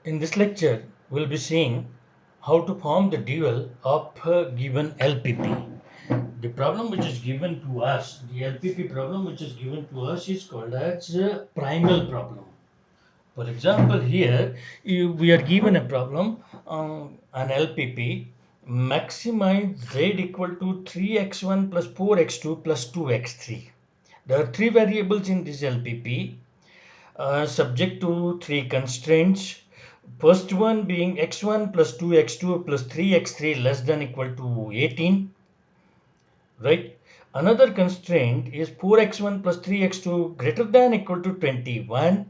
In this lecture, we'll be seeing how to form the dual of a given LPP. The problem which is given to us, the LPP problem which is given to us is called as a primal problem. For example, here we are given a problem, an LPP, maximize z equal to 3x1 plus 4x2 plus 2x3. There are three variables in this LPP, subject to three constraints. First one being x1 plus 2x2 plus 3x3 less than equal to 18, right? Another constraint is 4x1 plus 3x2 greater than equal to 21.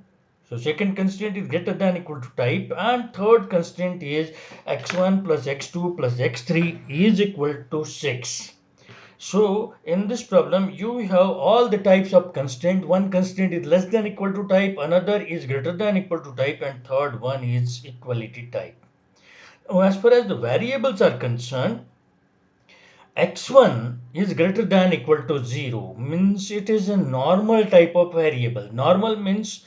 So second constraint is greater than equal to type, and third constraint is x1 plus x2 plus x3 is equal to 6. So in this problem, you have all the types of constraint. One constraint is less than equal to type, another is greater than equal to type, and third one is equality type. Now, as far as the variables are concerned, x1 is greater than equal to 0 means it is a normal type of variable. Normal means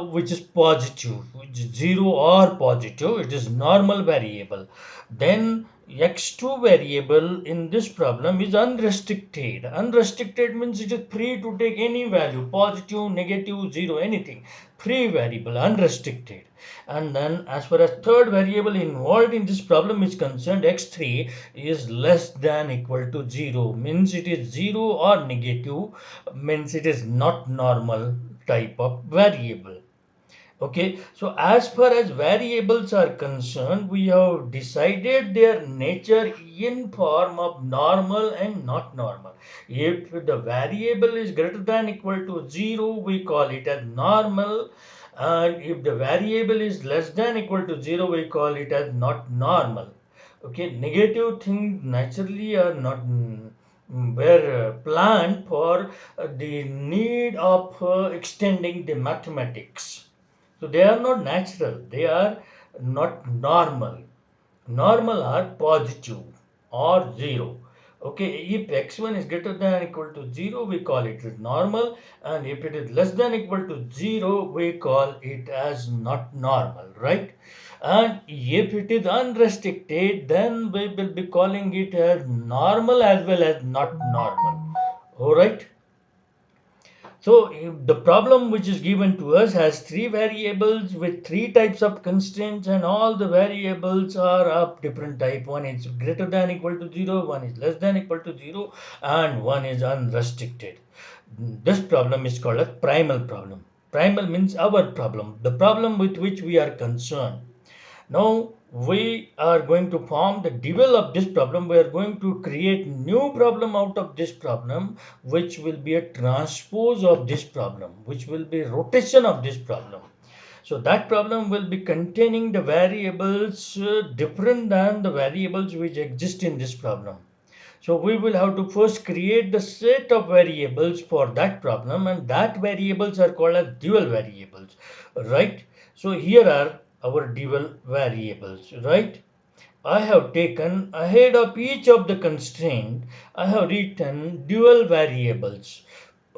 which is positive, which is 0 or positive, it is normal variable. Then x2 variable in this problem is unrestricted. Unrestricted means it is free to take any value, positive, negative, 0, anything. Free variable, unrestricted. And then as far as third variable involved in this problem is concerned, x3 is less than equal to 0 means it is 0 or negative, means it is not normal type of variable. Okay, so as far as variables are concerned, we have decided their nature in form of normal and not normal. If the variable is greater than equal to 0, we call it as normal, and if the variable is less than equal to 0, we call it as not normal. Okay, negative things naturally are not were planned for the need of extending the mathematics. So they are not natural, they are not normal. Normal are positive or 0. Okay, if x1 is greater than equal to 0, we call it as normal, and if it is less than equal to 0, we call it as not normal, right? And if it is unrestricted, then we will be calling it as normal as well as not normal. All right. So the problem which is given to us has three variables with three types of constraints, and all the variables are of different type. One is greater than equal to 0, one is less than equal to 0, and one is unrestricted. This problem is called a primal problem. Primal means our problem, the problem with which we are concerned. Now we are going to form the dual of this problem. We are going to create new problem out of this problem, which will be a transpose of this problem, which will be rotation of this problem. So that problem will be containing the variables different than the variables which exist in this problem. So we will have to first create the set of variables for that problem, and that variables are called as dual variables, right? So here are our dual variables, right? I have taken ahead of each of the constraint, I have written dual variables.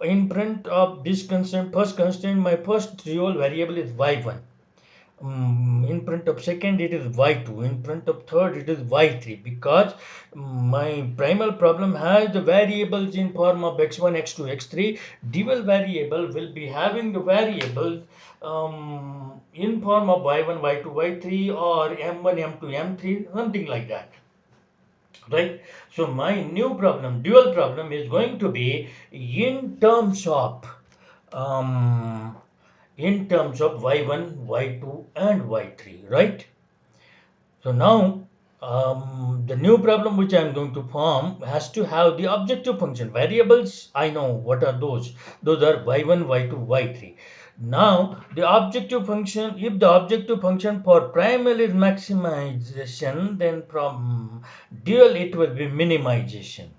In front of this constraint, first constraint, my first dual variable is y1. In front of second it is y2, in front of third it is y3, because my primal problem has the variables in form of x1, x2, x3. Dual variable will be having the variables in form of y1, y2, y3, or m1, m2, m3, something like that, right? So my new problem, dual problem, is going to be in terms of um, y1, y2, and y3, right? So now the new problem which I am going to form has to have the objective function. Variables, I know what are those. Those are y1, y2, y3. Now the objective function, if the objective function for primal is maximization, then from dual it will be minimization.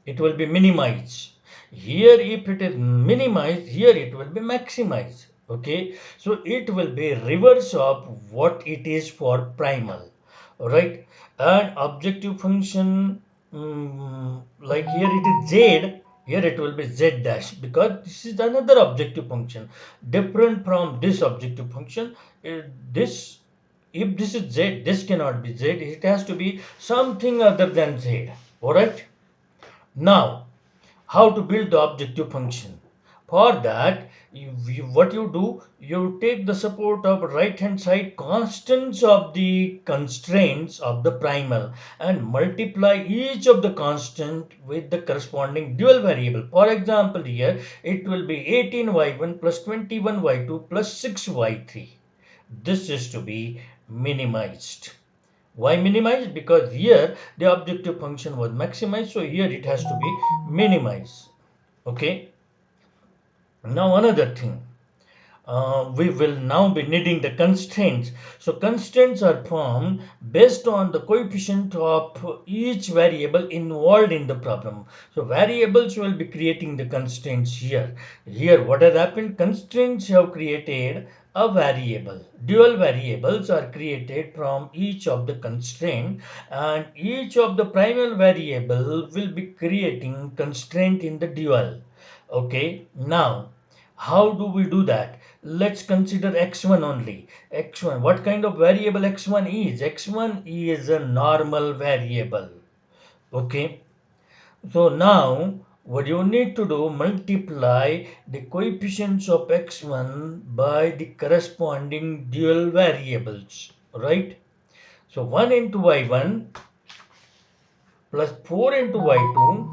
It will be minimized. Here if it is minimized, here it will be maximized. Okay, so it will be reverse of what it is for primal. All right, and objective function, like here it is z, Here it will be z dash because this is another objective function different from this objective function. This, if this is z, this cannot be z. It has to be something other than z. All right. Now, how to build the objective function? For that, what you do, you take the support of right hand side constants of the constraints of the primal and multiply each of the constant with the corresponding dual variable. For example, here it will be 18y1 plus 21y2 plus 6y3. This is to be minimized. Why minimize? Because here the objective function was maximized, so here it has to be minimized. Okay. Now another thing, we will now be needing the constraints. So constraints are formed based on the coefficient of each variable involved in the problem. So variables will be creating the constraints here. Here what has happened? Constraints have created a variable. Dual variables are created from each of the constraint, and each of the primal variable will be creating constraint in the dual. Okay, now how do we do that? Let's consider x1 only. X1, what kind of variable x1 is? X1 is a normal variable. Okay, so now what you need to do, multiply the coefficients of x1 by the corresponding dual variables, right? So 1 into y1 plus 4 into y2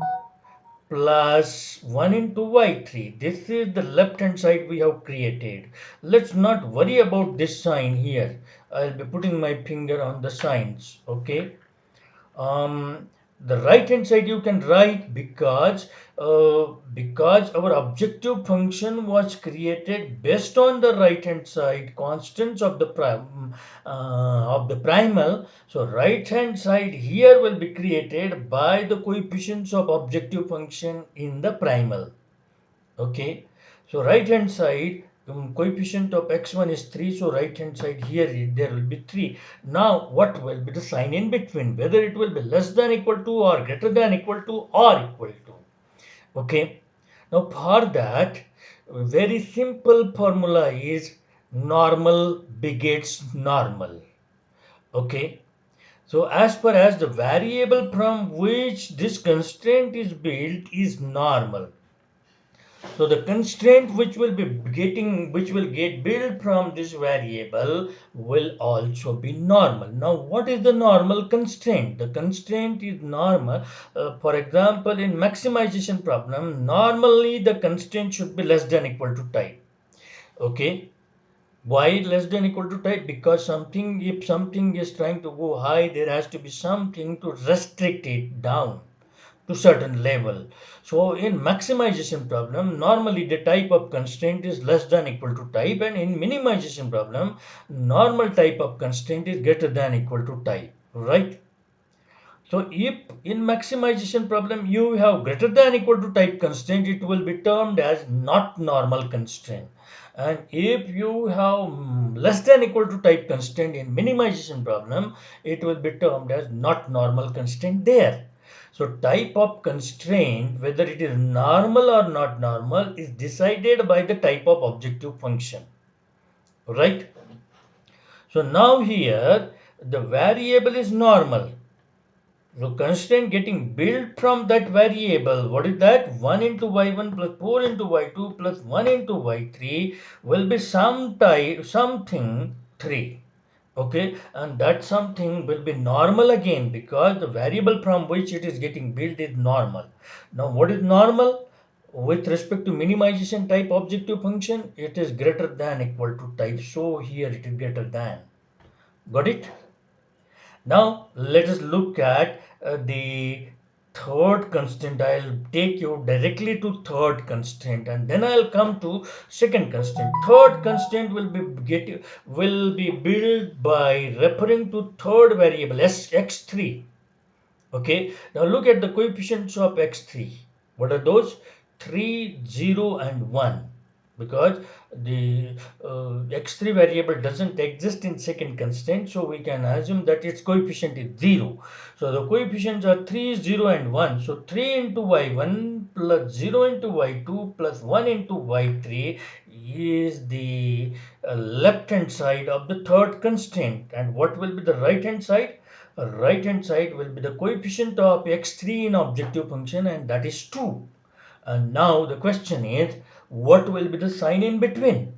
plus 1 into y3. This is the left hand side we have created. Let's not worry about this sign here. I'll be putting my finger on the signs. Okay. um, the right hand side you can write because our objective function was created based on the right hand side constants of the primal. So right hand side here will be created by the coefficients of objective function in the primal. Okay, so right hand side, coefficient of x1 is 3, so right hand side here there will be 3. Now what will be the sign in between, whether it will be less than equal to or greater than equal to or equal to. Okay, now for that, a very simple formula is normal begets normal. Okay, so as far as the variable from which this constraint is built is normal, so the constraint which will get built from this variable will also be normal. Now, what is the normal constraint? The constraint is normal. For example, in maximization problem, normally the constraint should be less than equal to type. Okay. Why less than equal to type? Because something, if something is trying to go high, there has to be something to restrict it down to certain level. So in maximization problem, normally the type of constraint is less than equal to type, and in minimization problem, normal type of constraint is greater than equal to type, right? So if in maximization problem you have greater than equal to type constraint, it will be termed as not normal constraint. And if you have less than equal to type constraint in minimization problem, it will be termed as not normal constraint there. So type of constraint, whether it is normal or not normal, is decided by the type of objective function, right? So now here the variable is normal. So constraint getting built from that variable, what is that? 1 into y1 plus 4 into y2 plus 1 into y3 will be some type, something 3. Okay, and that something will be normal again because the variable from which it is getting built is normal. Now what is normal? With respect to minimization type objective function, it is greater than equal to type. So here it is greater than. Got it? Now let us look at the third constraint. I'll take you directly to third constraint and then I'll come to second constraint. Third constraint will be built by referring to third variable x3. Okay, now look at the coefficients of x3. What are those? 3, 0 and 1, because the x3 variable doesn't exist in second constraint, so we can assume that its coefficient is 0. So the coefficients are 3, 0 and 1. So 3 into y1 plus 0 into y2 plus 1 into y3 is the left hand side of the third constraint. And what will be the right hand side? Right hand side will be the coefficient of x3 in objective function, and that is 2. And now the question is, what will be the sign in between?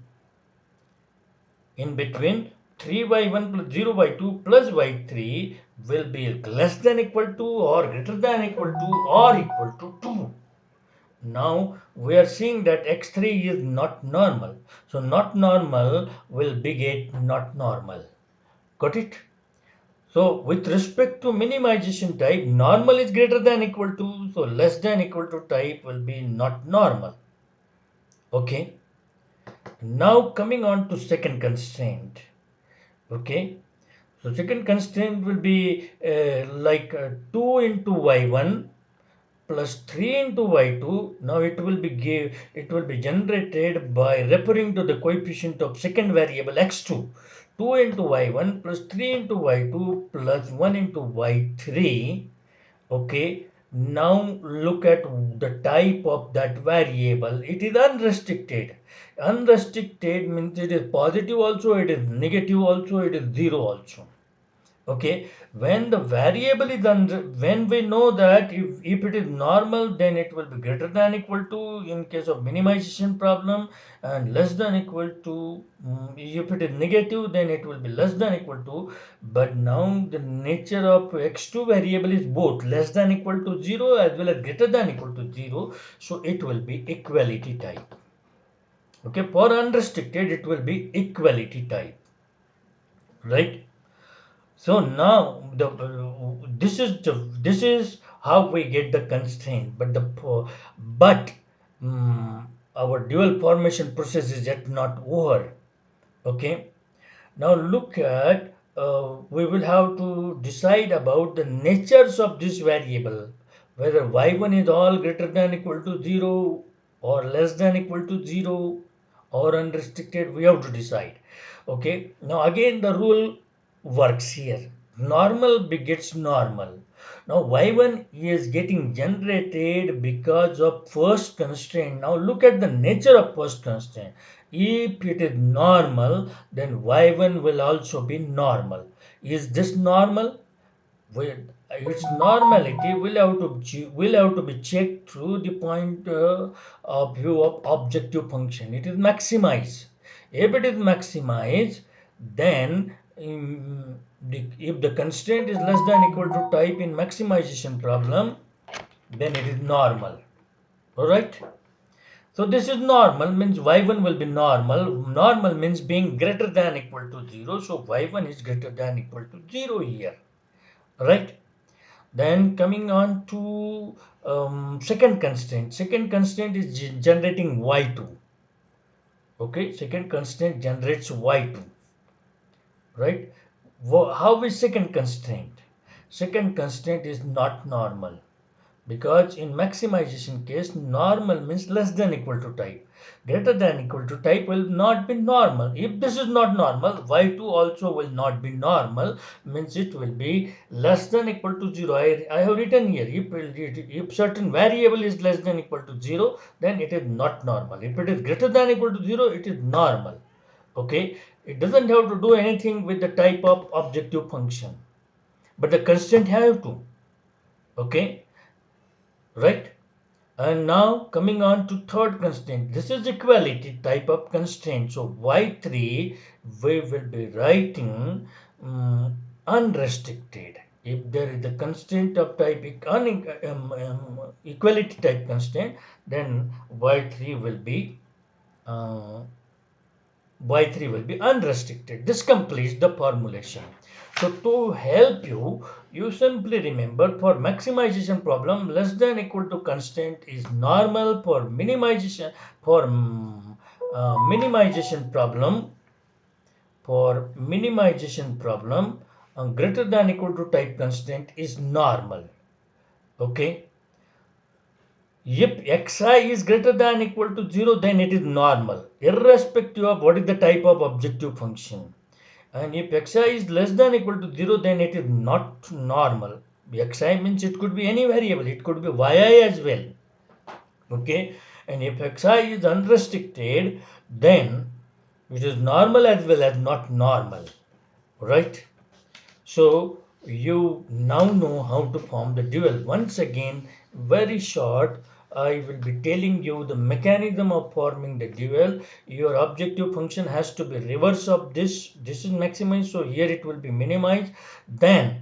In between, 3y1 plus 0y2 plus y3 will be less than equal to or greater than equal to or equal to 2. Now we are seeing that x3 is not normal. So not normal will beget not normal. Got it? So with respect to minimization type, normal is greater than equal to, so less than equal to type will be not normal. Okay. Now coming on to second constraint. Okay. So second constraint will be 2 into y1 plus 3 into y2. Now it will be generated by referring to the coefficient of second variable x2. 2 into y1 plus 3 into y2 plus 1 into y3. Okay, now look at the type of that variable. It is unrestricted. Unrestricted means it is positive also, it is negative also, it is zero also. Okay, when the variable is under, when we know that if it is normal, then it will be greater than equal to in case of minimization problem, and less than equal to, if it is negative, then it will be less than equal to. But now the nature of x2 variable is both less than equal to 0 as well as greater than equal to 0, so it will be equality type. Okay, for unrestricted it will be equality type, right? So now this is how we get the constraint, but but our dual formation process is yet not over. Okay, now look at, we will have to decide about the natures of this variable, whether y1 is all greater than equal to 0 or less than equal to 0 or unrestricted. We have to decide. Okay, now again the rule works here. Normal begets normal. Now y1 is getting generated because of first constraint. Now look at the nature of first constraint. If it is normal, then y1 will also be normal. Is this normal? Its normality will have to be checked through the point of view of objective function. It is maximized. If it is maximized, then if the constraint is less than equal to type in maximization problem, then it is normal. All right. So this is normal, means y1 will be normal. Normal means being greater than equal to 0. So y1 is greater than equal to 0 here. Right. Then coming on to second constraint. Second constraint is generating y2. Okay. Second constraint generates y2. Right. How is second constraint? Second constraint is not normal. Because in maximization case, normal means less than equal to type. Greater than equal to type will not be normal. If this is not normal, y2 also will not be normal, means it will be less than equal to 0. I have written here, if certain variable is less than equal to 0, then it is not normal. If it is greater than equal to 0, it is normal. Okay, it doesn't have to do anything with the type of objective function, but the constraint have to. Okay, right? And now coming on to third constraint. This is equality type of constraint. So y3 we will be writing unrestricted. If there is a constraint of type equality type constraint, then y3 will be uh, y3 will be unrestricted. This completes the formulation. So to help you, you simply remember for maximization problem, less than equal to constraint is normal. For minimization, minimization problem, greater than equal to type constraint is normal. Okay. If xi is greater than equal to 0, then it is normal, irrespective of what is the type of objective function. And if xi is less than equal to 0, then it is not normal. Xi means it could be any variable. It could be yi as well. Okay, and if xi is unrestricted, then it is normal as well as not normal, right? So you now know how to form the dual. Once again, very short, I will be telling you the mechanism of forming the dual. Your objective function has to be reverse of this. This is maximized, so here it will be minimized. Then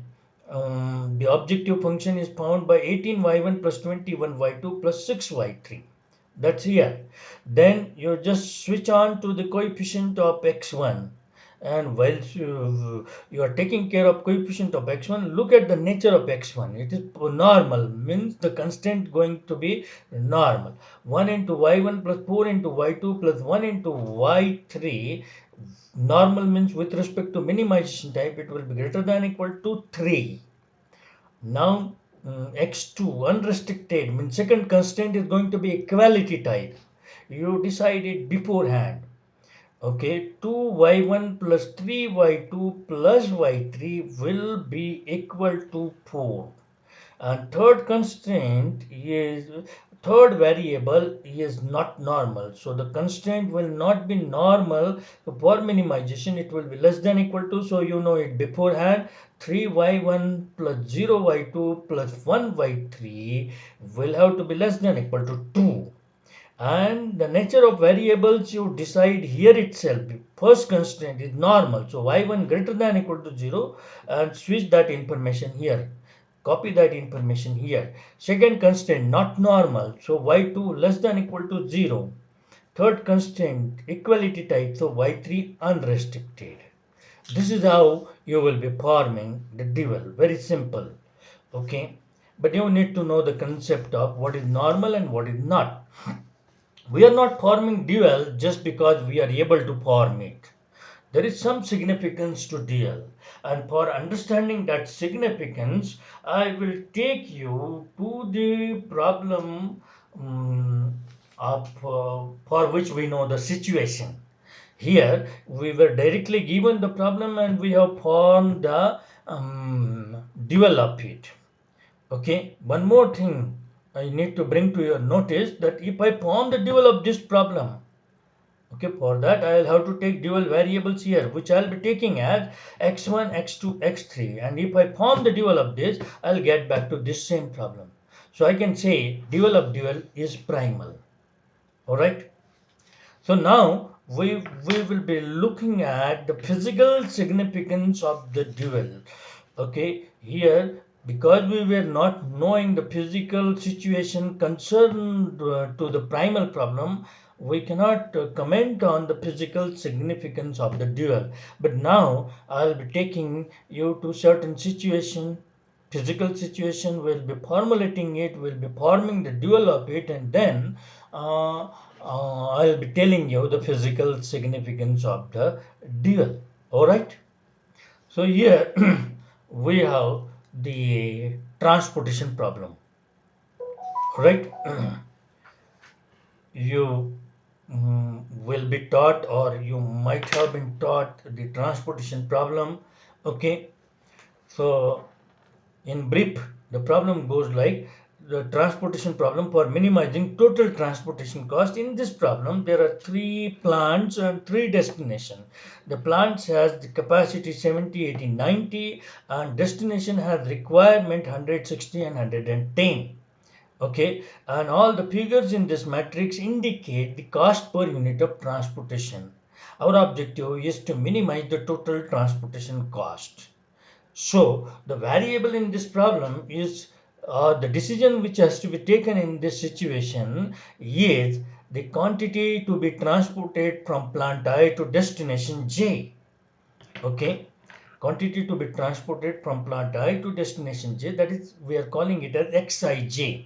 the objective function is found by 18y1 plus 21y2 plus 6y3. That's here. Then you just switch on to the coefficient of x1, and while you are taking care of coefficient of x1, look at the nature of x1. It is normal, means the constant going to be normal. 1 into y1 plus 4 into y2 plus 1 into y3. Normal means with respect to minimization type, it will be greater than equal to 3. Now x2 unrestricted means second constraint is going to be equality type. You decide it beforehand. Okay, 2y1 plus 3y2 plus y3 will be equal to 4. And third constraint is, third variable is not normal. So the constraint will not be normal. So for minimization, it will be less than equal to, so you know it beforehand, 3y1 plus 0y2 plus 1y3 will have to be less than equal to 2. And the nature of variables you decide here itself. First constraint is normal, so y1 greater than equal to 0, and switch that information here, copy that information here. Second constraint not normal, so y2 less than equal to 0. Third constraint equality type, so y3 unrestricted. This is how you will be forming the dual. Very simple. Okay, but you need to know the concept of what is normal and what is not. We are not forming dual just because we are able to form it. There is some significance to dual, and for understanding that significance, I will take you to the problem of for which we know the situation. Here we were directly given the problem and we have formed the dual of it. Okay, one more thing I need to bring to your notice, that if I form the dual of this problem, okay, for that I'll have to take dual variables here, which I'll be taking as x1, x2, x3, and if I form the dual of this, I'll get back to this same problem. So I can say dual of dual is primal. All right. So now we will be looking at the physical significance of the dual. Okay, here because we were not knowing the physical situation concerned to the primal problem, we cannot comment on the physical significance of the dual. But now I'll be taking you to certain situation, physical situation, we'll be formulating it, we'll be forming the dual of it, and then I'll be telling you the physical significance of the dual. All right. So here we have the transportation problem, right? You will be taught, or you might have been taught, the transportation problem. Okay. So in brief, the problem goes like the transportation problem for minimizing total transportation cost. In this problem, there are three plants and three destinations. The plants has the capacity 70, 80, 90, and destination has requirement 160 and 110. Okay, and all the figures in this matrix indicate the cost per unit of transportation. Our objective is to minimize the total transportation cost. So the variable in this problem is the decision which has to be taken in this situation is the quantity to be transported from plant I to destination J. Okay, quantity to be transported from plant I to destination J, that is we are calling it as Xij.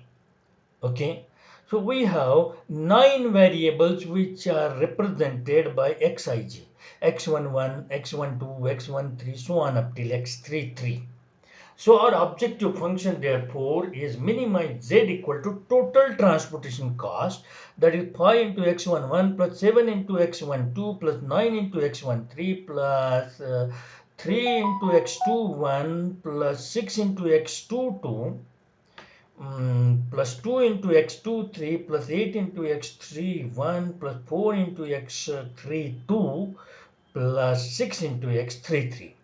Okay, so we have 9 variables which are represented by Xij, x11, x12, x13, so on up till x33. So our objective function therefore is minimize z equal to total transportation cost, that is 5 into x11 plus 7 into x12 plus 9 into x13 plus 3 into x21 plus 6 into x22 plus 2 into x2 3 plus 8 into x3 1 plus 4 into x3 2 plus 6 into x3 3.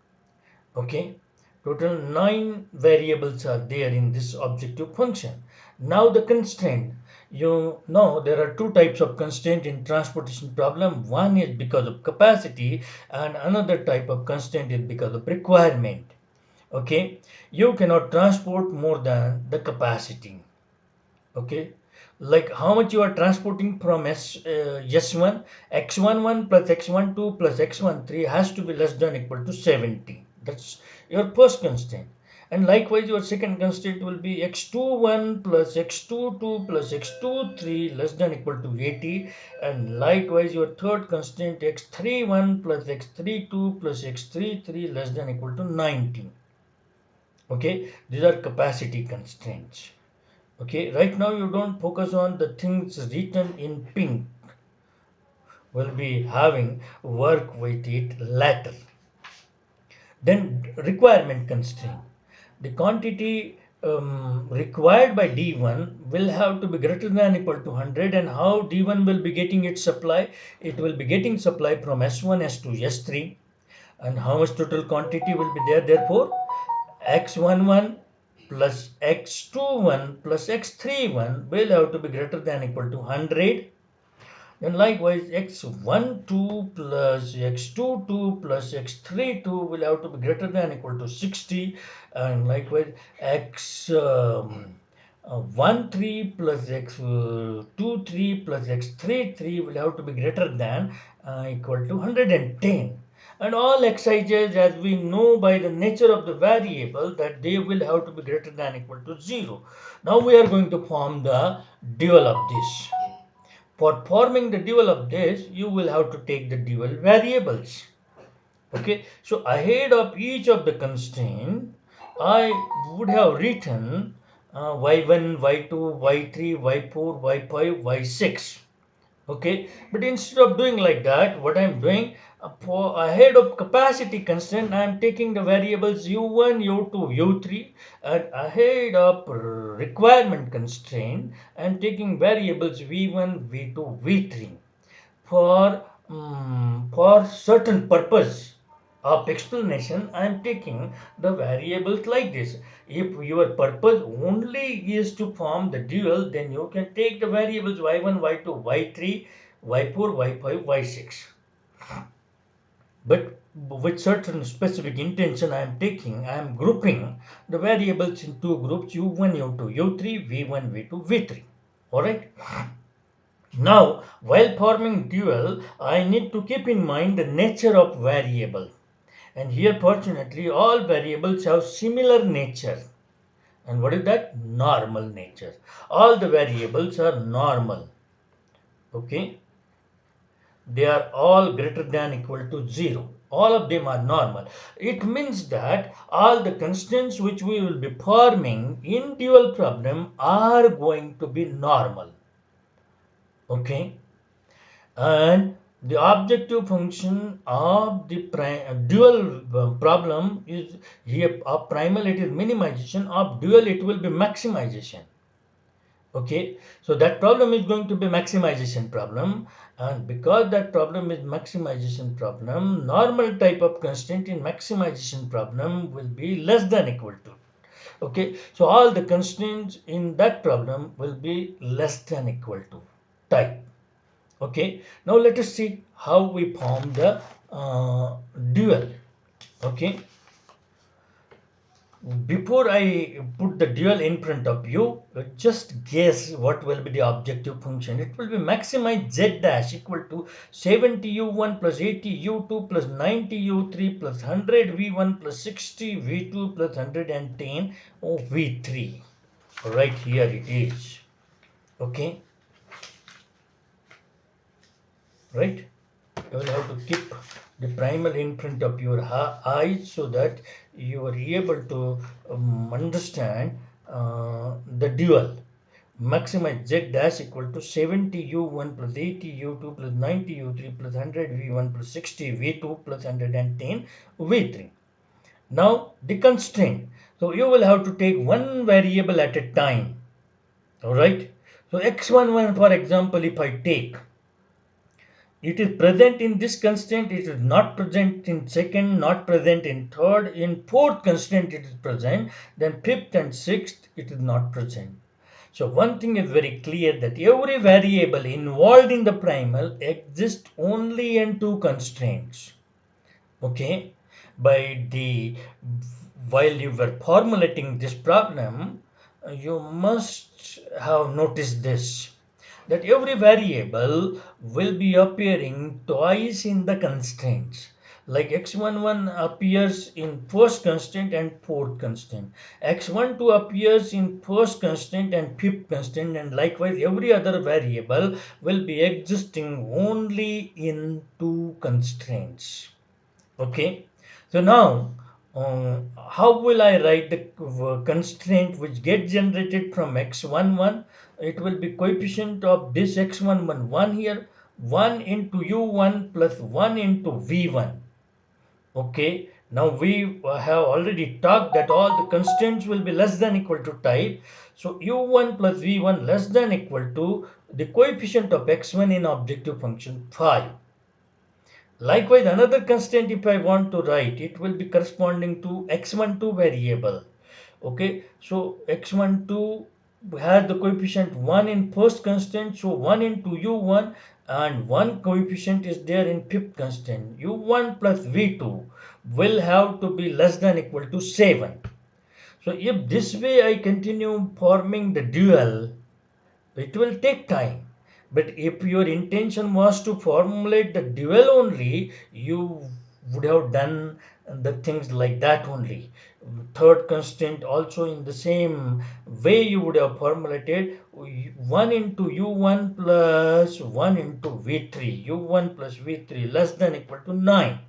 Okay, total 9 variables are there in this objective function. Now the constraint. You know there are two types of constraint in transportation problem. One is because of capacity and another type of constraint is because of requirement. Okay, you cannot transport more than the capacity. Okay, like how much you are transporting from S1, x11 plus x12 plus x13 has to be less than equal to 70. That's your first constraint. And likewise, your second constraint will be x21 plus x22 plus x23 less than equal to 80. And likewise, your third constraint x31 plus x32 plus x33 less than equal to 90. Okay, these are capacity constraints. Okay, right now you don't focus on the things written in pink. Will be having work with it later. Then requirement constraint. The quantity required by D1 will have to be greater than equal to 100, and how D1 will be getting its supply? It will be getting supply from S1, S2, S3, and how much total quantity will be there? Therefore, x11 plus x21 plus x31 will have to be greater than equal to 100. And likewise x12 plus x22 plus x32 will have to be greater than equal to 60. And likewise x13 plus x23 plus x33 will have to be greater than equal to 110. And all xij's, as we know by the nature of the variable, that they will have to be greater than equal to 0. Now we are going to form the dual of this. For forming the dual of this, you will have to take the dual variables. Okay, so ahead of each of the constraint, I would have written y1, y2, y3, y4, y5, y6. Okay, but instead of doing like that, what I am doing, for ahead of capacity constraint, I am taking the variables u1, u2, u3, and ahead of requirement constraint, I am taking variables v1, v2, v3. For certain purpose of explanation, I am taking the variables like this. If your purpose only is to form the dual, then you can take the variables y1, y2, y3, y4, y5, y6. But with certain specific intention, I am grouping the variables in two groups, u1, u2, u3, v1, v2, v3. All right. Now, while forming dual, I need to keep in mind the nature of variable. And here, fortunately, all variables have similar nature. And what is that? Normal nature. All the variables are normal. Okay. They are all greater than equal to 0. All of them are normal. It means that all the constants which we will be forming in dual problem are going to be normal. Okay. And the objective function of the dual problem is here of primal it is minimization, of dual it will be maximization. Okay, so that problem is going to be maximization problem, and because that problem is maximization problem, normal type of constraint in maximization problem will be less than equal to. Okay, so all the constraints in that problem will be less than equal to type. Okay, now let us see how we form the dual. Okay, before I put the dual in front of you, just guess what will be the objective function. It will be maximize z dash equal to 70 u1 plus 80 u2 plus 90 u3 plus 100 v1 plus 60 v2 plus 110 v3. Right here it is. Okay, right. You will have to keep the primal in front of your eyes so that you are able to understand the dual. Maximize z dash equal to 70 u1 plus 80 u2 plus 90 u3 plus 100 v1 plus 60 v2 plus 110 v3. Now the constraint. So you will have to take one variable at a time. All right. So x11, for example, if I take, it is present in this constraint, it is not present in second, not present in third, in fourth constraint it is present, then fifth and sixth it is not present. So one thing is very clear, that every variable involved in the primal exists only in two constraints. Okay, by the while you were formulating this problem, you must have noticed this, that every variable will be appearing twice in the constraints. Like x11 appears in first constraint and fourth constraint. X12 appears in first constraint and fifth constraint, and likewise every other variable will be existing only in two constraints. Okay, so now how will I write the constraint which gets generated from x11? It will be coefficient of this x11 1 here, 1 into u1 plus 1 into v1. Okay, now we have already talked that all the constraints will be less than equal to type. So u1 plus v1 less than equal to the coefficient of x1 in objective function 5. Likewise, another constant, if I want to write, it will be corresponding to x12 variable. Okay, so x12 has the coefficient 1 in first constant, so 1 into u1, and 1 coefficient is there in fifth constant. u1 plus v2 will have to be less than equal to 7. So if this way I continue forming the dual, it will take time. But if your intention was to formulate the dual only, you would have done the things like that only. Third constraint also in the same way you would have formulated 1 into u1 plus 1 into v3, u1 plus v3 less than equal to 9.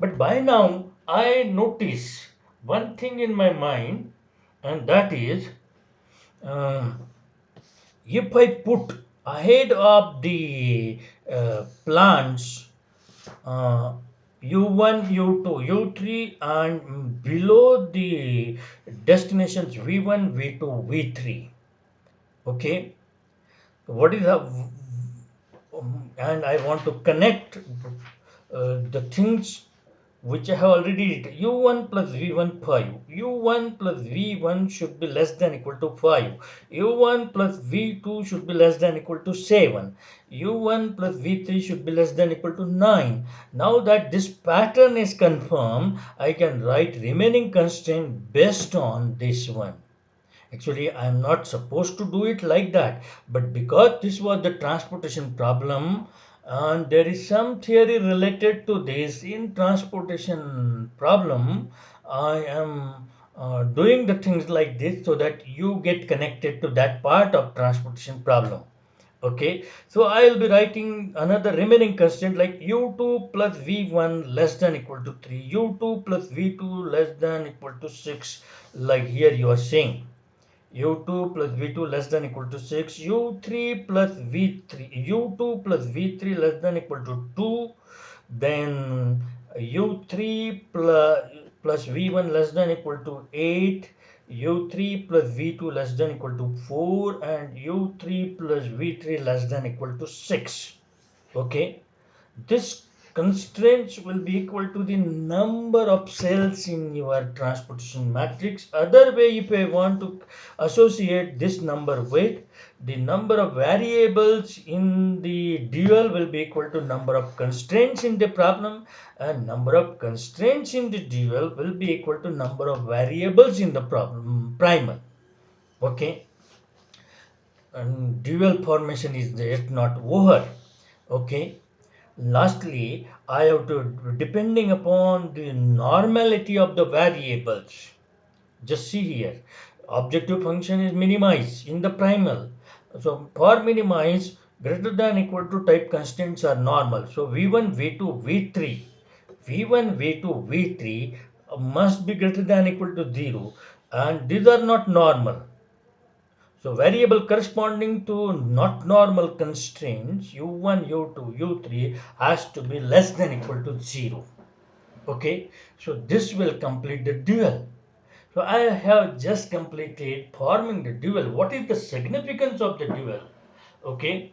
But by now I notice one thing in my mind, and that is, um, if I put ahead of the plants uh, U1, U2, U3, and below the destinations V1, V2, V3. Okay, what is and I want to connect the things which I have already written. U1 plus V1 5. U1 plus V1 should be less than equal to 5. U1 plus V2 should be less than equal to 7. U1 plus V3 should be less than equal to 9. Now that this pattern is confirmed, I can write remaining constraint based on this one. Actually, I am not supposed to do it like that, but because this was the transportation problem, and there is some theory related to this in transportation problem, I am doing the things like this so that you get connected to that part of transportation problem. Okay, so I will be writing another remaining constant like u2 plus v1 less than equal to 3, u2 plus v2 less than equal to 6, like here you are saying u2 plus v2 less than equal to 6, u3 plus v3, u2 plus v3 less than equal to 2, then u3 plus v1 less than equal to 8, u3 plus v2 less than equal to 4, and u3 plus v3 less than equal to 6. Okay, this constraints will be equal to the number of cells in your transportation matrix. Other way, if I want to associate this number with the number of variables in the dual, will be equal to number of constraints in the problem, and number of constraints in the dual will be equal to number of variables in the problem primal. Okay, and dual formation is yet not over. Okay, lastly, I have to, depending upon the normality of the variables, just see here, objective function is minimized in the primal. So for minimize, greater than equal to type constants are normal. So V1, V2, V3, V1, V2, V3 must be greater than equal to 0, and these are not normal. So variable corresponding to not normal constraints u1, u2, u3 has to be less than equal to 0. Okay, so this will complete the dual. So I have just completed forming the dual. What is the significance of the dual? Okay,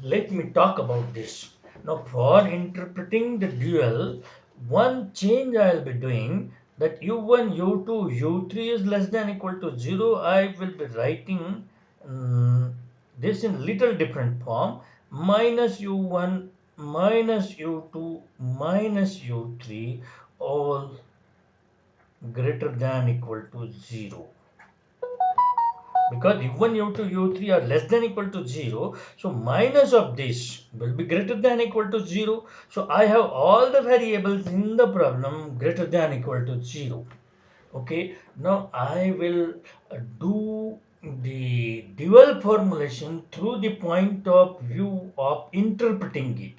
let me talk about this. Now, for interpreting the dual, one change I will be doing, that u1, u2, u3 is less than equal to 0. I will be writing this in little different form: minus u1 minus u2 minus u3 all greater than equal to 0, because u1, u2, u3 are less than equal to 0, so minus of this will be greater than equal to 0. So I have all the variables in the problem greater than equal to 0. Okay, now I will do the dual formulation through the point of view of interpreting it.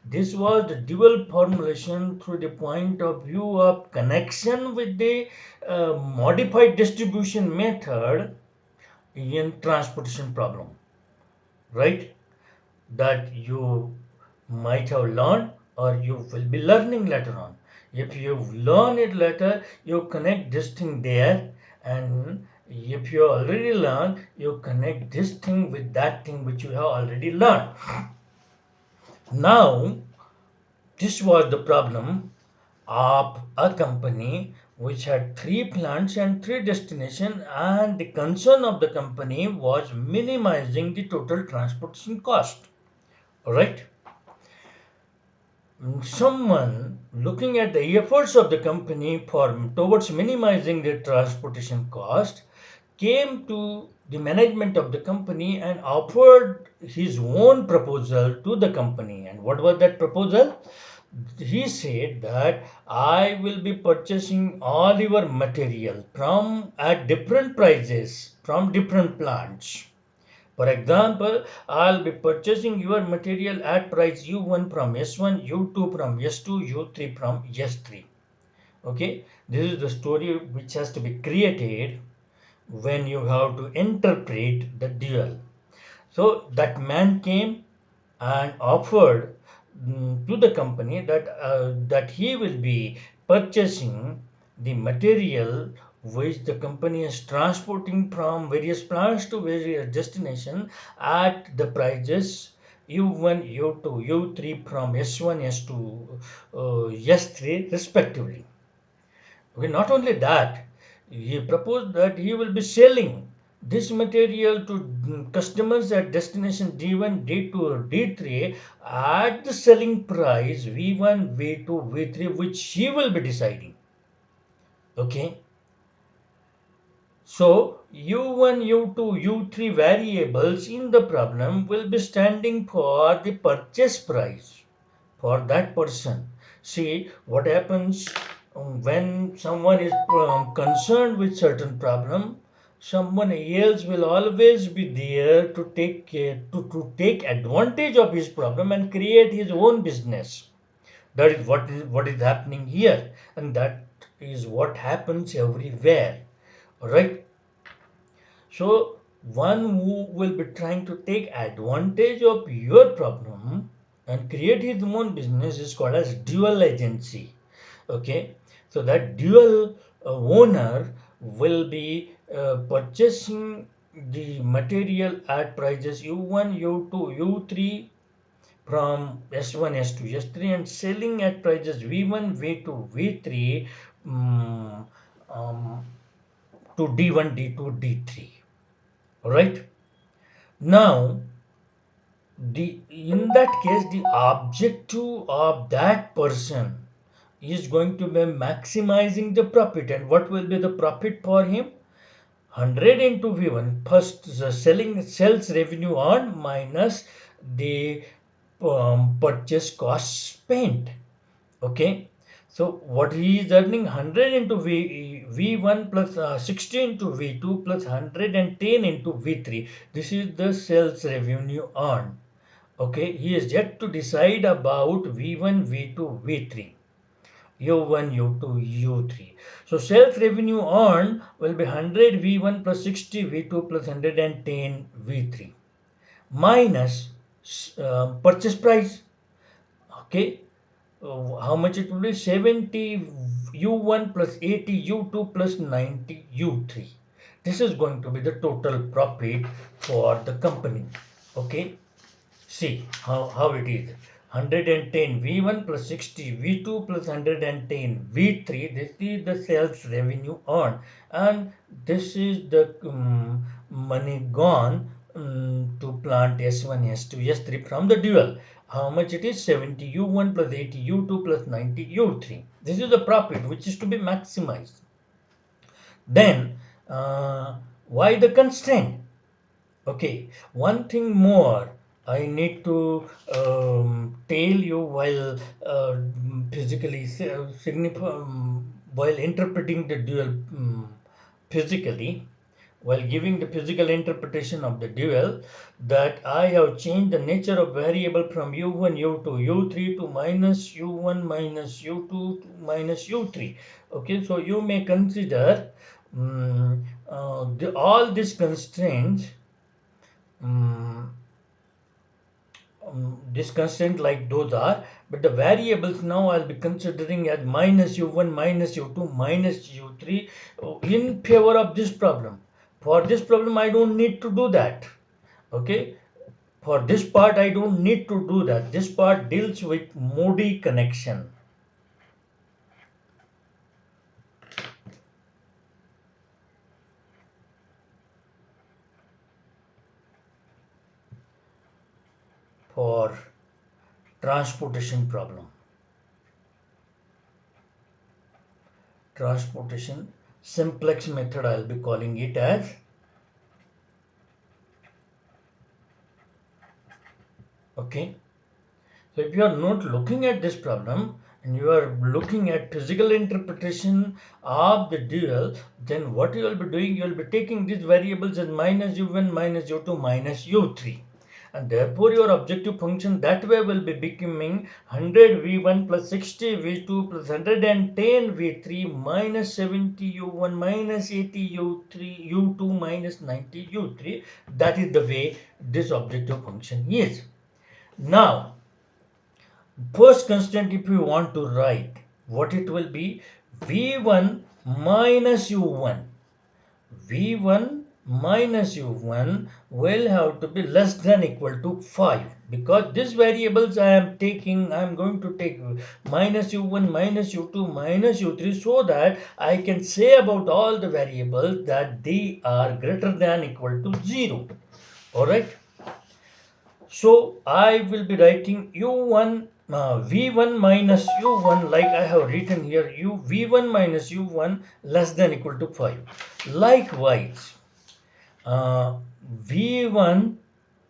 This was the dual formulation through the point of view of connection with the modified distribution method in transportation problem, right? That you might have learned or you will be learning later on. If you learn it later, you connect this thing there, and if you already learned, you connect this thing with that thing which you have already learned. Now, this was the problem of a company which had three plants and three destinations, and the concern of the company was minimizing the total transportation cost. All right. Someone looking at the efforts of the company for towards minimizing the transportation cost came to the management of the company and offered his own proposal to the company. And what was that proposal? He said that I will be purchasing all your material from at different prices from different plants. For example, I'll be purchasing your material at price U1 from S1, U2 from S2, U3 from S3. Okay, this is the story which has to be created when you have to interpret the dual. So that man came and offered to the company that he will be purchasing the material which the company is transporting from various plants to various destinations at the prices U1, U2, U3 from S1, S2, S3 respectively. Okay, not only that, he proposed that he will be selling this material to customers at destination D1, D2, or D3 at the selling price V1, V2, V3, which he will be deciding. Okay. So U1, U2, U3 variables in the problem will be standing for the purchase price for that person. See what happens when someone is concerned with certain problem. Someone else will always be there to take care, to take advantage of his problem and create his own business. That is what is happening here, and that is what happens everywhere. All right. So one who will be trying to take advantage of your problem and create his own business is called as dual agency. Okay, so that dual owner will be purchasing the material at prices U1, U2, U3 from S1, S2, S3 and selling at prices V1, V2, V3 um, to D1, D2, D3. All right. Now, in that case, the objective of that person is going to be maximizing the profit. And what will be the profit for him? 100 into V1, first the sales revenue on minus the purchase cost spent. Okay. So what he is earning 100 into V1 plus 60 into V2 plus 110 into V3. This is the sales revenue earned. Okay, he is yet to decide about V1, V2, V3. U1, U2, U3. So sales revenue earned will be 100 V1 plus 60 V2 plus 110 V3 minus purchase price. Okay, how much it will be? 70 U1 plus 80 U2 plus 90 U3. This is going to be the total profit for the company. Okay. See how it is. 110 V1 plus 60 V2 plus 110 V3. This is the sales revenue earned, and this is the money gone to plant S1, S2, S3 from the dual. How much it is? 70 U1 plus 80 U2 plus 90 U3. This is the profit which is to be maximized. Then why the constraint? Okay, one thing more I need to tell you while physically while interpreting the dual physically, while giving the physical interpretation of the dual, that I have changed the nature of variable from u1 u2 u3 to minus u1 minus u2 to minus u3. Okay, so you may consider all these constraints, this constraint like those are, but the variables now I'll be considering as minus u1 minus u2 minus u3 in favor of this problem. For this problem I don't need to do that. Okay, for this part I don't need to do that. This part deals with Moody connection. For transportation problem, transportation simplex method I'll be calling it as. Okay, so if you are not looking at this problem and you are looking at physical interpretation of the dual, then what you will be doing, you will be taking these variables as minus u1 minus u2 minus u3, and therefore your objective function that way will be becoming 100 v1 plus 60 v2 plus 110 v3 minus 70 u1 minus 80 u3 u2 minus 90 u3. That is the way this objective function is. Now first constant, if you want to write, what it will be? V1 minus U1. V1 minus U1 will have to be less than equal to 5, because these variables I am going to take minus U1 minus U2 minus U3, so that I can say about all the variables that they are greater than equal to 0. Alright. So I will be writing u1 v1 minus u1, like I have written here, v1 minus u1 less than equal to 5. Likewise, v1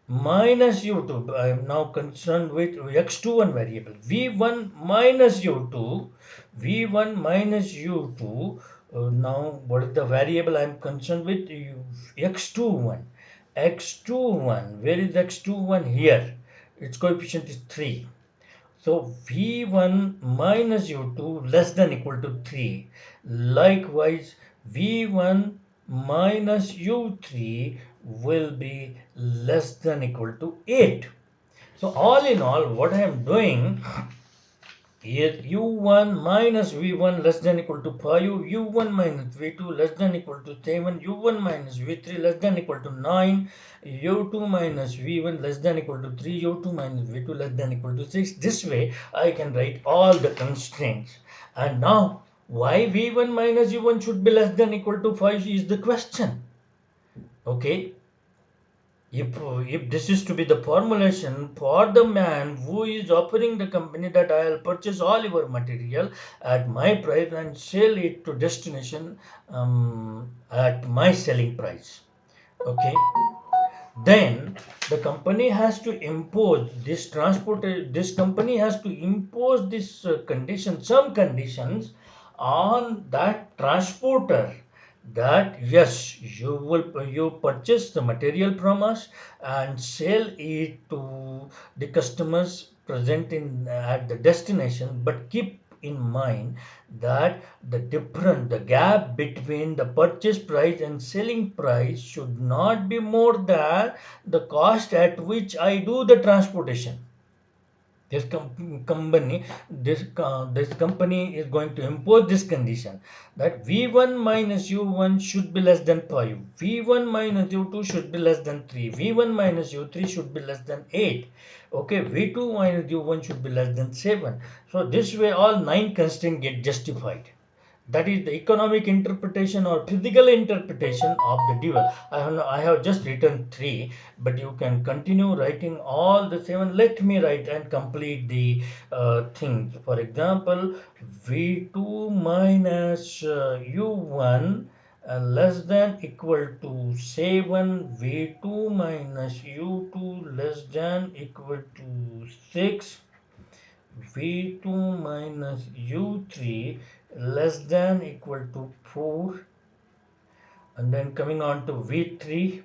minus u2, I am now concerned with x21 variable. v1 minus u2, v1 minus u2, now what is the variable I am concerned with? x21. x21, where is x21? Here, its coefficient is 3. So v1 minus u2 less than equal to 3. Likewise, v1 minus u3 will be less than equal to 8. So all in all, what I am doing is u1 minus v1 less than equal to 5, u1 minus v2 less than equal to 7, u1 minus v3 less than equal to 9, u2 minus v1 less than equal to 3, u2 minus v2 less than equal to 6. This way I can write all the constraints. And now why v1 minus u1 should be less than equal to 5 is the question. Okay. If this is to be the formulation for the man who is offering the company that I'll purchase all your material at my price and sell it to destination at my selling price. Okay. Then the company has to impose this this company has to impose this condition, some conditions on that transporter, that yes, you purchase the material from us and sell it to the customers present in at the destination, but keep in mind that the gap between the purchase price and selling price should not be more than the cost at which I do the transportation. this company is going to impose this condition that v1 minus u1 should be less than 5, v1 minus u2 should be less than 3, v1 minus u3 should be less than 8, okay, v2 minus u1 should be less than 7. So this way all 9 constraints get justified. That is the economic interpretation or physical interpretation of the dual. I have just written 3, but you can continue writing all the 7. Let me write and complete the things. For example, v2 minus u1 less than equal to 7, v2 minus u2 less than equal to 6, v2 minus u3 less than equal to 4, and then coming on to v3,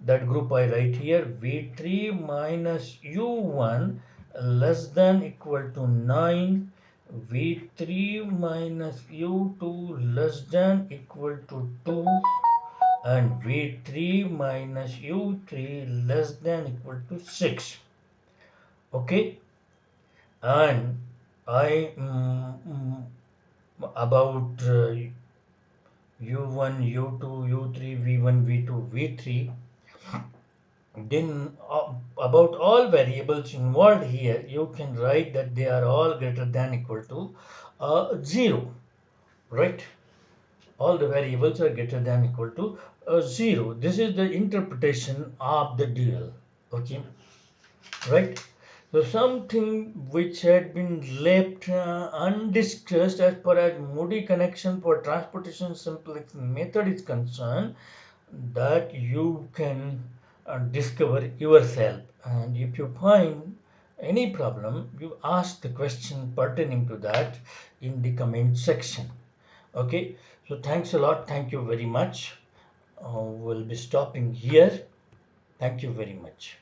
that group I write here, v3 minus u1 less than equal to 9, v3 minus u2 less than equal to 2, and v3 minus u3 less than equal to 6. Okay, and I about u1, u2, u3, v1, v2, v3. Then about all variables involved here, you can write that they are all greater than equal to 0, right? All the variables are greater than equal to 0. This is the interpretation of the dual, okay, right? So something which had been left undiscussed as far as Moody connection for transportation simplex method is concerned, that you can discover yourself, and if you find any problem, you ask the question pertaining to that in the comment section. Okay, so thanks a lot, thank you very much. We'll be stopping here. Thank you very much.